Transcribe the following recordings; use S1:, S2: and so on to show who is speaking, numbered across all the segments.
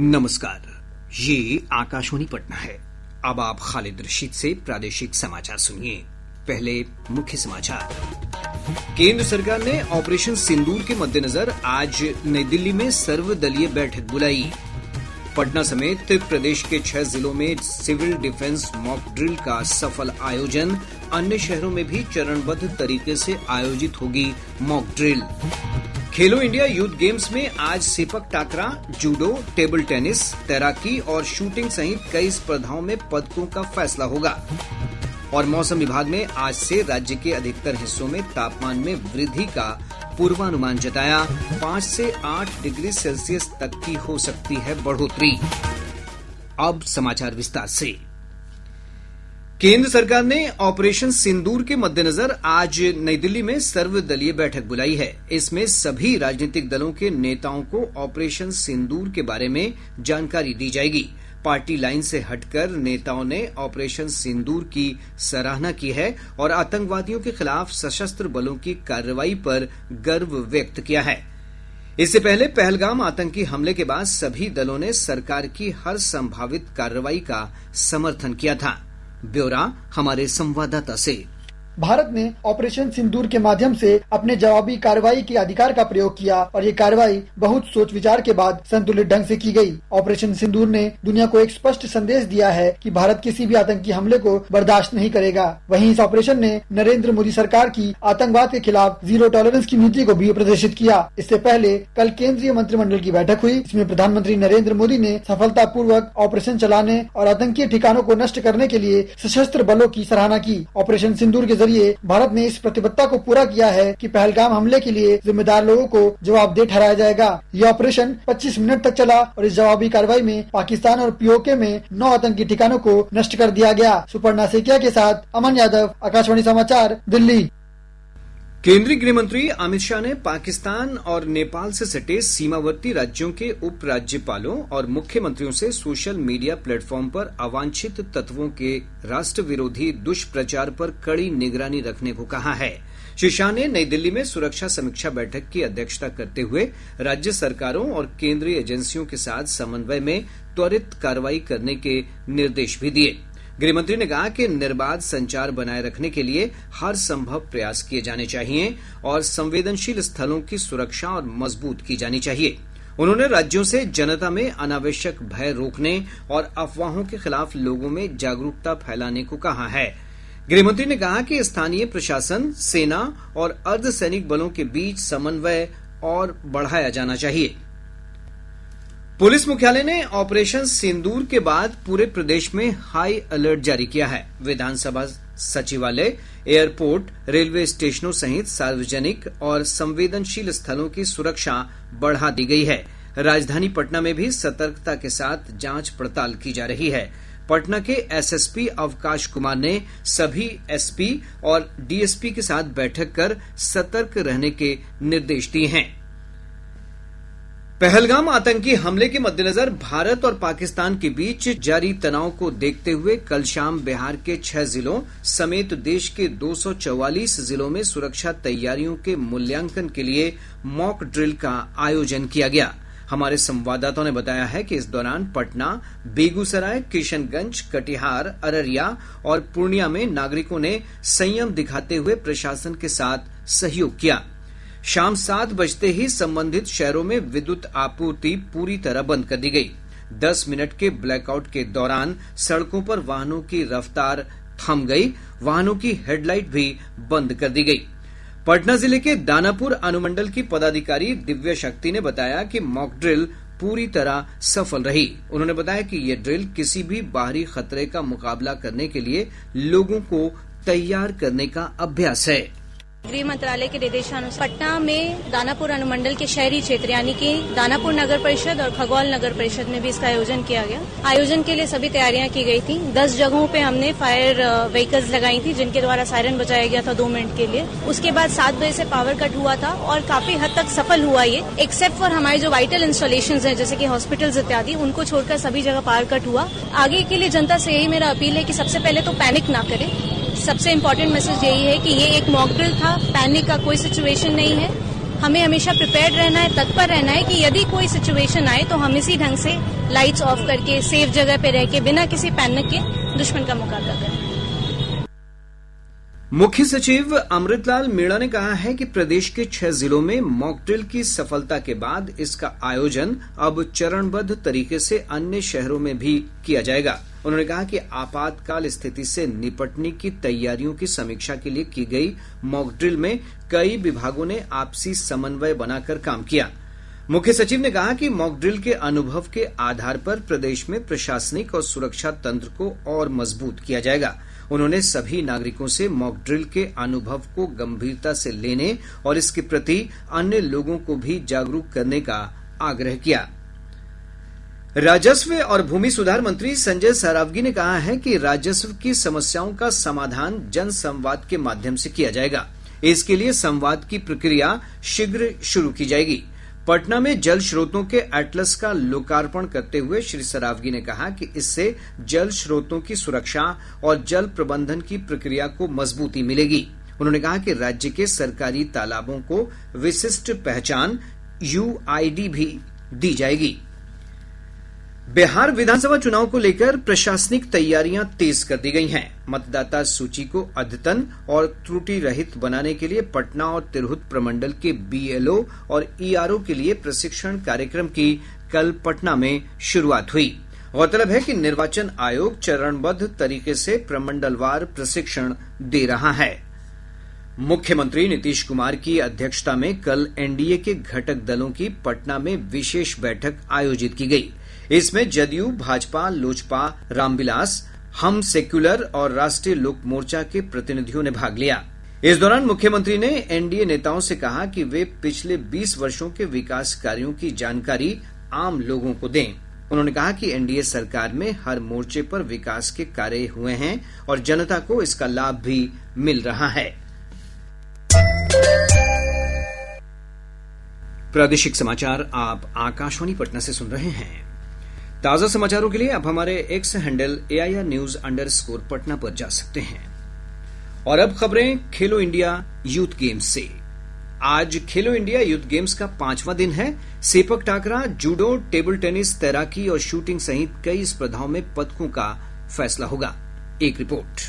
S1: नमस्कार, ये आकाशवाणी पटना है। अब आप खालिद रशीद से प्रादेशिक समाचार सुनिए। पहले मुख्य समाचार। केंद्र सरकार ने ऑपरेशन सिंदूर के मद्देनजर आज नई दिल्ली में सर्वदलीय बैठक बुलाई। पटना समेत प्रदेश के 6 जिलों में सिविल डिफेंस मॉक ड्रिल का सफल आयोजन। अन्य शहरों में भी चरणबद्ध तरीके से आयोजित होगी मॉक ड्रिल। खेलो इंडिया यूथ गेम्स में आज सेपक टाकरा, जूडो, टेबल टेनिस, तैराकी और शूटिंग सहित कई स्पर्धाओं में पदकों का फैसला होगा। और मौसम विभाग ने आज से राज्य के अधिकतर हिस्सों में तापमान में वृद्धि का पूर्वानुमान जताया। 5 से 8 डिग्री सेल्सियस तक की हो सकती है बढ़ोतरी। अब समाचार विस्तार से। केंद्र सरकार ने ऑपरेशन सिंदूर के मद्देनजर आज नई दिल्ली में सर्वदलीय बैठक बुलाई है। इसमें सभी राजनीतिक दलों के नेताओं को ऑपरेशन सिंदूर के बारे में जानकारी दी जाएगी। पार्टी लाइन से हटकर नेताओं ने ऑपरेशन सिंदूर की सराहना की है और आतंकवादियों के खिलाफ सशस्त्र बलों की कार्रवाई पर गर्व व्यक्त किया है। इससे पहले पहलगाम आतंकी हमले के बाद सभी दलों ने सरकार की हर संभावित कार्रवाई का समर्थन किया था। ब्यौरा हमारे संवाददाता से।
S2: भारत ने ऑपरेशन सिंदूर के माध्यम से अपने जवाबी कार्रवाई के अधिकार का प्रयोग किया और ये कार्रवाई बहुत सोच विचार के बाद संतुलित ढंग से की गई। ऑपरेशन सिंदूर ने दुनिया को एक स्पष्ट संदेश दिया है कि भारत किसी भी आतंकी हमले को बर्दाश्त नहीं करेगा। वहीं इस ऑपरेशन ने नरेंद्र मोदी सरकार की आतंकवाद के खिलाफ जीरो टॉलरेंस की नीति को भी प्रदर्शित किया। इससे पहले कल केंद्रीय मंत्रिमंडल की बैठक हुई। इसमें प्रधानमंत्री नरेंद्र मोदी ने सफलतापूर्वक ऑपरेशन चलाने और आतंकी ठिकानों को नष्ट करने के लिए सशस्त्र बलों की सराहना की। ऑपरेशन सिंदूर के जरिए भारत ने इस प्रतिबद्धता को पूरा किया है कि पहलगाम हमले के लिए जिम्मेदार लोगों को जवाबदेह ठहराया जाएगा। यह ऑपरेशन 25 मिनट तक चला और इस जवाबी कार्रवाई में पाकिस्तान और पीओके में 9 आतंकी ठिकानों को नष्ट कर दिया गया। सुपर्णा सेकिया के साथ अमन यादव, आकाशवाणी समाचार, दिल्ली।
S1: केंद्रीय गृह मंत्री अमित शाह ने पाकिस्तान और नेपाल से सटे सीमावर्ती राज्यों के उप राज्यपालों और मुख्यमंत्रियों से सोशल मीडिया प्लेटफॉर्म पर अवांछित तत्वों के राष्ट्र विरोधी दुष्प्रचार पर कड़ी निगरानी रखने को कहा है। श्री शाह ने नई दिल्ली में सुरक्षा समीक्षा बैठक की अध्यक्षता करते हुए राज्य सरकारों और केंद्रीय एजेंसियों के साथ समन्वय में त्वरित कार्रवाई करने के निर्देश भी दिए। गृहमंत्री ने कहा कि निर्बाध संचार बनाए रखने के लिए हर संभव प्रयास किए जाने चाहिए और संवेदनशील स्थलों की सुरक्षा और मजबूत की जानी चाहिए। उन्होंने राज्यों से जनता में अनावश्यक भय रोकने और अफवाहों के खिलाफ लोगों में जागरूकता फैलाने को कहा है। गृहमंत्री ने कहा कि स्थानीय प्रशासन, सेना और अर्धसैनिक बलों के बीच समन्वय और बढ़ाया जाना चाहिए। पुलिस मुख्यालय ने ऑपरेशन सिंदूर के बाद पूरे प्रदेश में हाई अलर्ट जारी किया है। विधानसभा सचिवालय, एयरपोर्ट, रेलवे स्टेशनों सहित सार्वजनिक और संवेदनशील स्थलों की सुरक्षा बढ़ा दी गई है। राजधानी पटना में भी सतर्कता के साथ जांच पड़ताल की जा रही है। पटना के एसएसपी अवकाश कुमार ने सभी एसपी और डीएसपी के साथ बैठक कर सतर्क रहने के निर्देश दिए हैं। पहलगाम आतंकी हमले के मद्देनजर भारत और पाकिस्तान के बीच जारी तनाव को देखते हुए कल शाम बिहार के 6 जिलों समेत देश के 244 जिलों में सुरक्षा तैयारियों के मूल्यांकन के लिए मॉक ड्रिल का आयोजन किया गया। हमारे संवाददाताओं ने बताया है कि इस दौरान पटना, बेगूसराय, किशनगंज, कटिहार, अररिया और पूर्णिया में नागरिकों ने संयम दिखाते हुए प्रशासन के साथ सहयोग किया। शाम 7 बजते ही संबंधित शहरों में विद्युत आपूर्ति पूरी तरह बंद कर दी गई। 10 मिनट के ब्लैकआउट के दौरान सड़कों पर वाहनों की रफ्तार थम गई। वाहनों की हेडलाइट भी बंद कर दी गई। पटना जिले के दानापुर अनुमंडल की पदाधिकारी दिव्या शक्ति ने बताया कि मॉक ड्रिल पूरी तरह सफल रही। उन्होंने बताया कि ये ड्रिल किसी भी बाहरी खतरे का मुकाबला करने के लिए लोगों को तैयार करने का अभ्यास है।
S3: गृह मंत्रालय के निर्देशानुसार पटना में दानापुर अनुमंडल के शहरी क्षेत्र यानी कि दानापुर नगर परिषद और खगौल नगर परिषद में भी इसका आयोजन किया गया। आयोजन के लिए सभी तैयारियां की गई थी। 10 जगहों पे हमने फायर व्हीकल्स लगाई थी जिनके द्वारा सायरन बजाया गया था 2 मिनट के लिए। उसके बाद 7 बजे से पावर कट हुआ था और काफी हद तक सफल हुआ ये, एक्सेप्ट फॉर हमारे जो वाइटल इंस्टॉलेशंस हैं जैसे कि हॉस्पिटल्स इत्यादि, उनको छोड़कर सभी जगह पावर कट हुआ। आगे के लिए जनता से यही मेरा अपील है कि सबसे पहले तो पैनिक ना करें। सबसे इम्पोर्टेंट मैसेज यही है कि ये एक मॉक ड्रिल था, पैनिक का कोई सिचुएशन नहीं है। हमें हमेशा प्रिपेयर्ड रहना है, तत्पर रहना है कि यदि कोई सिचुएशन आए तो हम इसी ढंग से लाइट्स ऑफ करके सेफ जगह पे रह के बिना किसी पैनिक के दुश्मन का मुकाबला करें।
S1: मुख्य सचिव अमृतलाल मीणा ने कहा है कि प्रदेश के 6 जिलों में मॉकड्रिल की सफलता के बाद इसका आयोजन अब चरणबद्ध तरीके से अन्य शहरों में भी किया जाएगा। उन्होंने कहा कि आपातकाल स्थिति से निपटने की तैयारियों की समीक्षा के लिए की गई मॉकड्रिल में कई विभागों ने आपसी समन्वय बनाकर काम किया। मुख्य सचिव ने कहा कि मॉकड्रिल के अनुभव के आधार पर प्रदेश में प्रशासनिक और सुरक्षा तंत्र को और मजबूत किया जाएगा। उन्होंने सभी नागरिकों से मॉकड्रिल के अनुभव को गंभीरता से लेने और इसके प्रति अन्य लोगों को भी जागरूक करने का आग्रह किया। राजस्व और भूमि सुधार मंत्री संजय सरावगी ने कहा है कि राजस्व की समस्याओं का समाधान जन संवाद के माध्यम से किया जाएगा। इसके लिए संवाद की प्रक्रिया शीघ्र शुरू की जाएगी। पटना में जल स्रोतों के एटलस का लोकार्पण करते हुए श्री सरावगी ने कहा कि इससे जल स्रोतों की सुरक्षा और जल प्रबंधन की प्रक्रिया को मजबूती मिलेगी। उन्होंने कहा कि राज्य के सरकारी तालाबों को विशिष्ट पहचान UID भी दी जाएगी। बिहार विधानसभा चुनाव को लेकर प्रशासनिक तैयारियां तेज कर दी गई हैं। मतदाता सूची को अद्यतन और त्रुटि रहित बनाने के लिए पटना और तिरहुत प्रमंडल के BLO और ERO के लिए प्रशिक्षण कार्यक्रम की कल पटना में शुरुआत हुई। गौरतलब है कि निर्वाचन आयोग चरणबद्ध तरीके से प्रमंडलवार प्रशिक्षण दे रहा है। मुख्यमंत्री नीतीश कुमार की अध्यक्षता में कल NDA के घटक दलों की पटना में विशेष बैठक आयोजित की गई। इसमें जदयू, भाजपा, लोजपा, रामविलास, हम सेक्युलर और राष्ट्रीय लोक मोर्चा के प्रतिनिधियों ने भाग लिया। इस दौरान मुख्यमंत्री ने NDA नेताओं से कहा कि वे पिछले 20 वर्षों के विकास कार्यों की जानकारी आम लोगों को दें। उन्होंने कहा कि NDA सरकार में हर मोर्चे पर विकास के कार्य हुए हैं और जनता को इसका लाभ भी मिल रहा है। प्रादेशिक समाचार आप आकाशवाणी पटना से सुन रहे हैं। ताजा समाचारों के लिए आप हमारे X हैंडल AIR_News_ पटना पर जा सकते हैं। और अब खबरें खेलो इंडिया यूथ गेम्स से। आज खेलो इंडिया यूथ गेम्स का 5वां दिन है। सेपक टाकरा, जूडो, टेबल टेनिस, तैराकी और शूटिंग सहित कई स्पर्धाओं में पदकों का फैसला होगा। एक रिपोर्ट।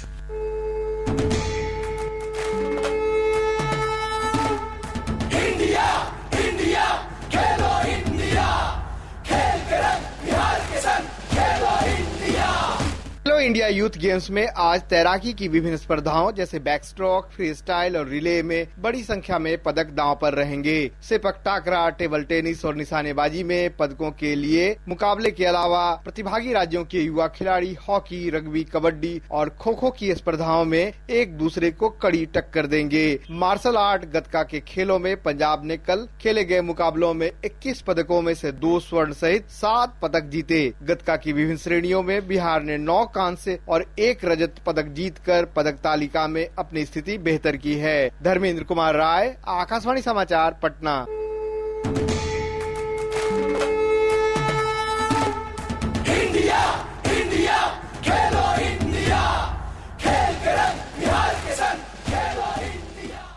S4: खेलो इंडिया यूथ गेम्स में आज तैराकी की विभिन्न स्पर्धाओं जैसे बैक स्ट्रोक, फ्री स्टाइल और रिले में बड़ी संख्या में पदक दांव पर रहेंगे। सेपक टाकरा, टेबल टेनिस और निशानेबाजी में पदकों के लिए मुकाबले के अलावा प्रतिभागी राज्यों के युवा खिलाड़ी हॉकी, रग्बी, कबड्डी और खो खो की स्पर्धाओं में एक दूसरे को कड़ी टक्कर देंगे। मार्शल आर्ट गतका के खेलों में पंजाब ने कल खेले गए मुकाबलों में 21 पदकों में से 2 स्वर्ण सहित 7 पदक जीते। गतका की विभिन्न श्रेणियों में बिहार ने 9 कांस्य और 1 रजत पदक जीतकर पदक तालिका में अपनी स्थिति बेहतर की है। धर्मेंद्र कुमार राय, आकाशवाणी समाचार, पटना।
S5: इंडिया, इंडिया, खेलो इंडिया, खेल के रंग बिहार के संग, खेलो इंडिया।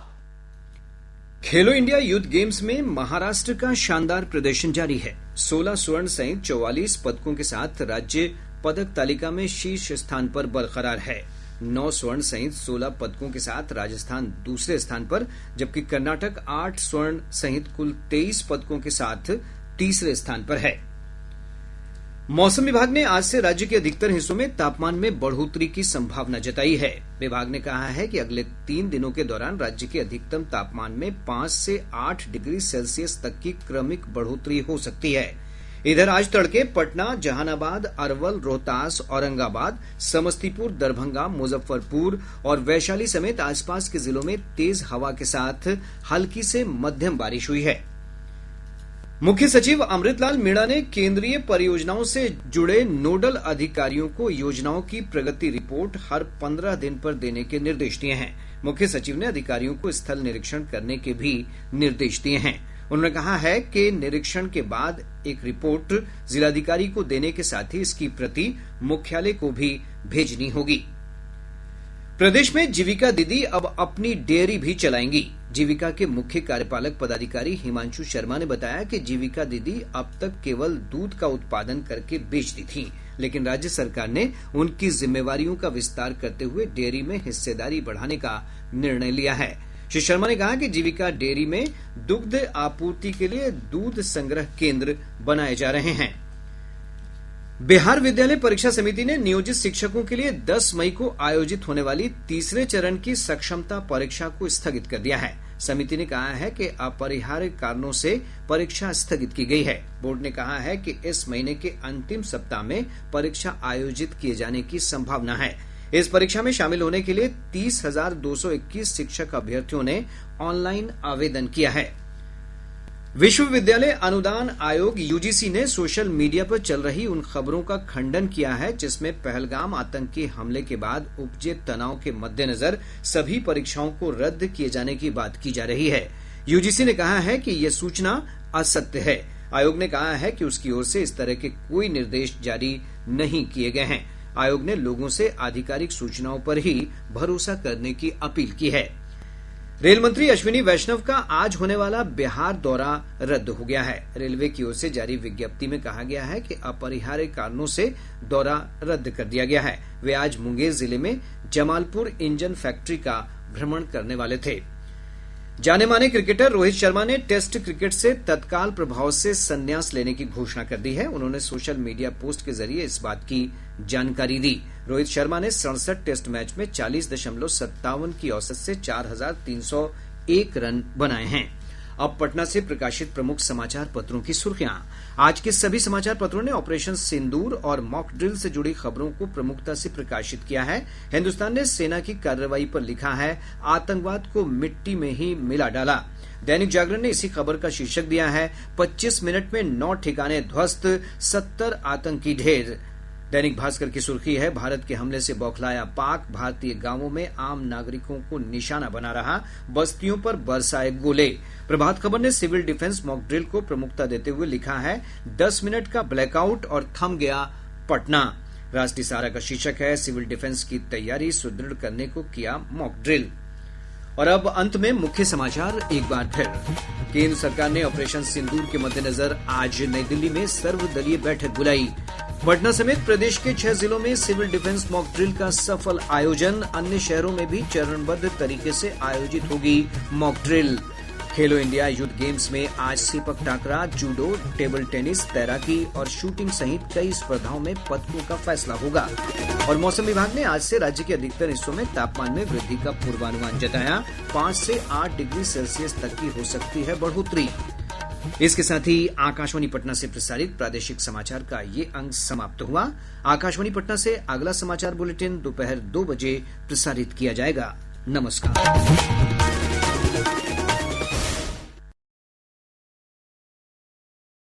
S1: खेलो इंडिया यूथ गेम्स में महाराष्ट्र का शानदार प्रदर्शन जारी है। 16 स्वर्ण सहित 44 पदकों के साथ राज्य पदक तालिका में शीर्ष स्थान पर बरकरार है। 9 स्वर्ण सहित 16 पदकों के साथ राजस्थान दूसरे स्थान पर, जबकि कर्नाटक 8 स्वर्ण सहित कुल 23 पदकों के साथ तीसरे स्थान पर है। मौसम विभाग ने आज से राज्य के अधिकतर हिस्सों में तापमान में बढ़ोतरी की संभावना जताई है। विभाग ने कहा है कि अगले 3 दिनों के दौरान राज्य के अधिकतम तापमान में 5 से 8 डिग्री सेल्सियस तक की क्रमिक बढ़ोतरी हो सकती है। इधर आज तड़के पटना, जहानाबाद, अरवल, रोहतास, औरंगाबाद, समस्तीपुर, दरभंगा, मुजफ्फरपुर और वैशाली समेत आसपास के जिलों में तेज हवा के साथ हल्की से मध्यम बारिश हुई है। मुख्य सचिव अमृतलाल मीणा ने केंद्रीय परियोजनाओं से जुड़े नोडल अधिकारियों को योजनाओं की प्रगति रिपोर्ट हर 15 दिन पर देने के निर्देश दिए हैं। मुख्य सचिव ने अधिकारियों को स्थल निरीक्षण करने के भी निर्देश दिए हैं। उन्होंने कहा है कि निरीक्षण के बाद एक रिपोर्ट जिलाधिकारी को देने के साथ ही इसकी प्रति मुख्यालय को भी भेजनी होगी। प्रदेश में जीविका दीदी अब अपनी डेयरी भी चलाएंगी। जीविका के मुख्य कार्यपालक पदाधिकारी हिमांशु शर्मा ने बताया कि जीविका दीदी अब तक केवल दूध का उत्पादन करके बेचती थीं, लेकिन राज्य सरकार ने उनकी जिम्मेवारियों का विस्तार करते हुए डेयरी में हिस्सेदारी बढ़ाने का निर्णय लिया है। श्री शर्मा ने कहा कि जीविका डेयरी में दुग्ध आपूर्ति के लिए दूध संग्रह केंद्र बनाए जा रहे हैं। बिहार विद्यालय परीक्षा समिति ने नियोजित शिक्षकों के लिए 10 मई को आयोजित होने वाली तीसरे चरण की सक्षमता परीक्षा को स्थगित कर दिया है। समिति ने कहा है कि अपरिहार्य कारणों से परीक्षा स्थगित की गई है। बोर्ड ने कहा है कि इस महीने के अंतिम सप्ताह में परीक्षा आयोजित किए जाने की संभावना है। इस परीक्षा में शामिल होने के लिए 30,221 शिक्षक अभ्यर्थियों ने ऑनलाइन आवेदन किया है। विश्वविद्यालय अनुदान आयोग यूजीसी ने सोशल मीडिया पर चल रही उन खबरों का खंडन किया है जिसमें पहलगाम आतंकी हमले के बाद उपजे तनाव के मद्देनजर सभी परीक्षाओं को रद्द किए जाने की बात की जा रही है। यूजीसी ने कहा है कि यह सूचना असत्य है। आयोग ने कहा है कि उसकी ओर से इस तरह के कोई निर्देश जारी नहीं किए गए हैं। आयोग ने लोगों से आधिकारिक सूचनाओं पर ही भरोसा करने की अपील की है। रेल मंत्री अश्विनी वैष्णव का आज होने वाला बिहार दौरा रद्द हो गया है। रेलवे की ओर से जारी विज्ञप्ति में कहा गया है कि अपरिहार्य कारणों से दौरा रद्द कर दिया गया है। वे आज मुंगेर जिले में जमालपुर इंजन फैक्ट्री का भ्रमण करने वाले थे। जाने माने क्रिकेटर रोहित शर्मा ने टेस्ट क्रिकेट से तत्काल प्रभाव से संन्यास लेने की घोषणा कर दी है। उन्होंने सोशल मीडिया पोस्ट के जरिए इस बात की जानकारी दी। रोहित शर्मा ने 67 टेस्ट मैच में 40.57 की औसत से 4,301 रन बनाए हैं। अब पटना से प्रकाशित प्रमुख समाचार पत्रों की सुर्खियां। आज के सभी समाचार पत्रों ने ऑपरेशन सिंदूर और मॉक ड्रिल से जुड़ी खबरों को प्रमुखता से प्रकाशित किया है। हिन्दुस्तान ने सेना की कार्रवाई पर लिखा है, आतंकवाद को मिट्टी में ही मिला डाला। दैनिक जागरण ने इसी खबर का शीर्षक दिया है, 25 मिनट में 9 ठिकाने ध्वस्त, 70 आतंकी ढेर। दैनिक भास्कर की सुर्खी है, भारत के हमले से बौखलाया पाक, भारतीय गांवों में आम नागरिकों को निशाना बना रहा, बस्तियों पर बरसाए गोले। प्रभात खबर ने सिविल डिफेंस मॉक ड्रिल को प्रमुखता देते हुए लिखा है, 10 मिनट का ब्लैकआउट और थम गया पटना। राष्ट्रीय सहारा का शीर्षक है, सिविल डिफेंस की तैयारी सुदृढ़ करने को किया मॉक ड्रिल। और अब अंत में मुख्य समाचार एक बार फिर। केंद्र सरकार ने ऑपरेशन सिंदूर के मद्देनजर आज नई दिल्ली में सर्वदलीय बैठक बुलाई। पटना समेत प्रदेश के 6 जिलों में सिविल डिफेंस मॉक ड्रिल का सफल आयोजन। अन्य शहरों में भी चरणबद्ध तरीके से आयोजित होगी मॉक ड्रिल। खेलो इंडिया यूथ गेम्स में आज सेपक टाकरा, जूडो, टेबल टेनिस, तैराकी और शूटिंग सहित कई स्पर्धाओं में पदकों का फैसला होगा। और मौसम विभाग ने आज से राज्य के अधिकतर हिस्सों में तापमान में वृद्धि का पूर्वानुमान जताया। 5 से 8 डिग्री सेल्सियस तक की हो सकती है बढ़ोतरी। इसके साथ ही आकाशवाणी पटना से प्रसारित प्रादेशिक समाचार का ये अंक समाप्त हुआ। आकाशवाणी पटना से अगला समाचार बुलेटिन दोपहर 2 बजे प्रसारित किया जाएगा। नमस्कार।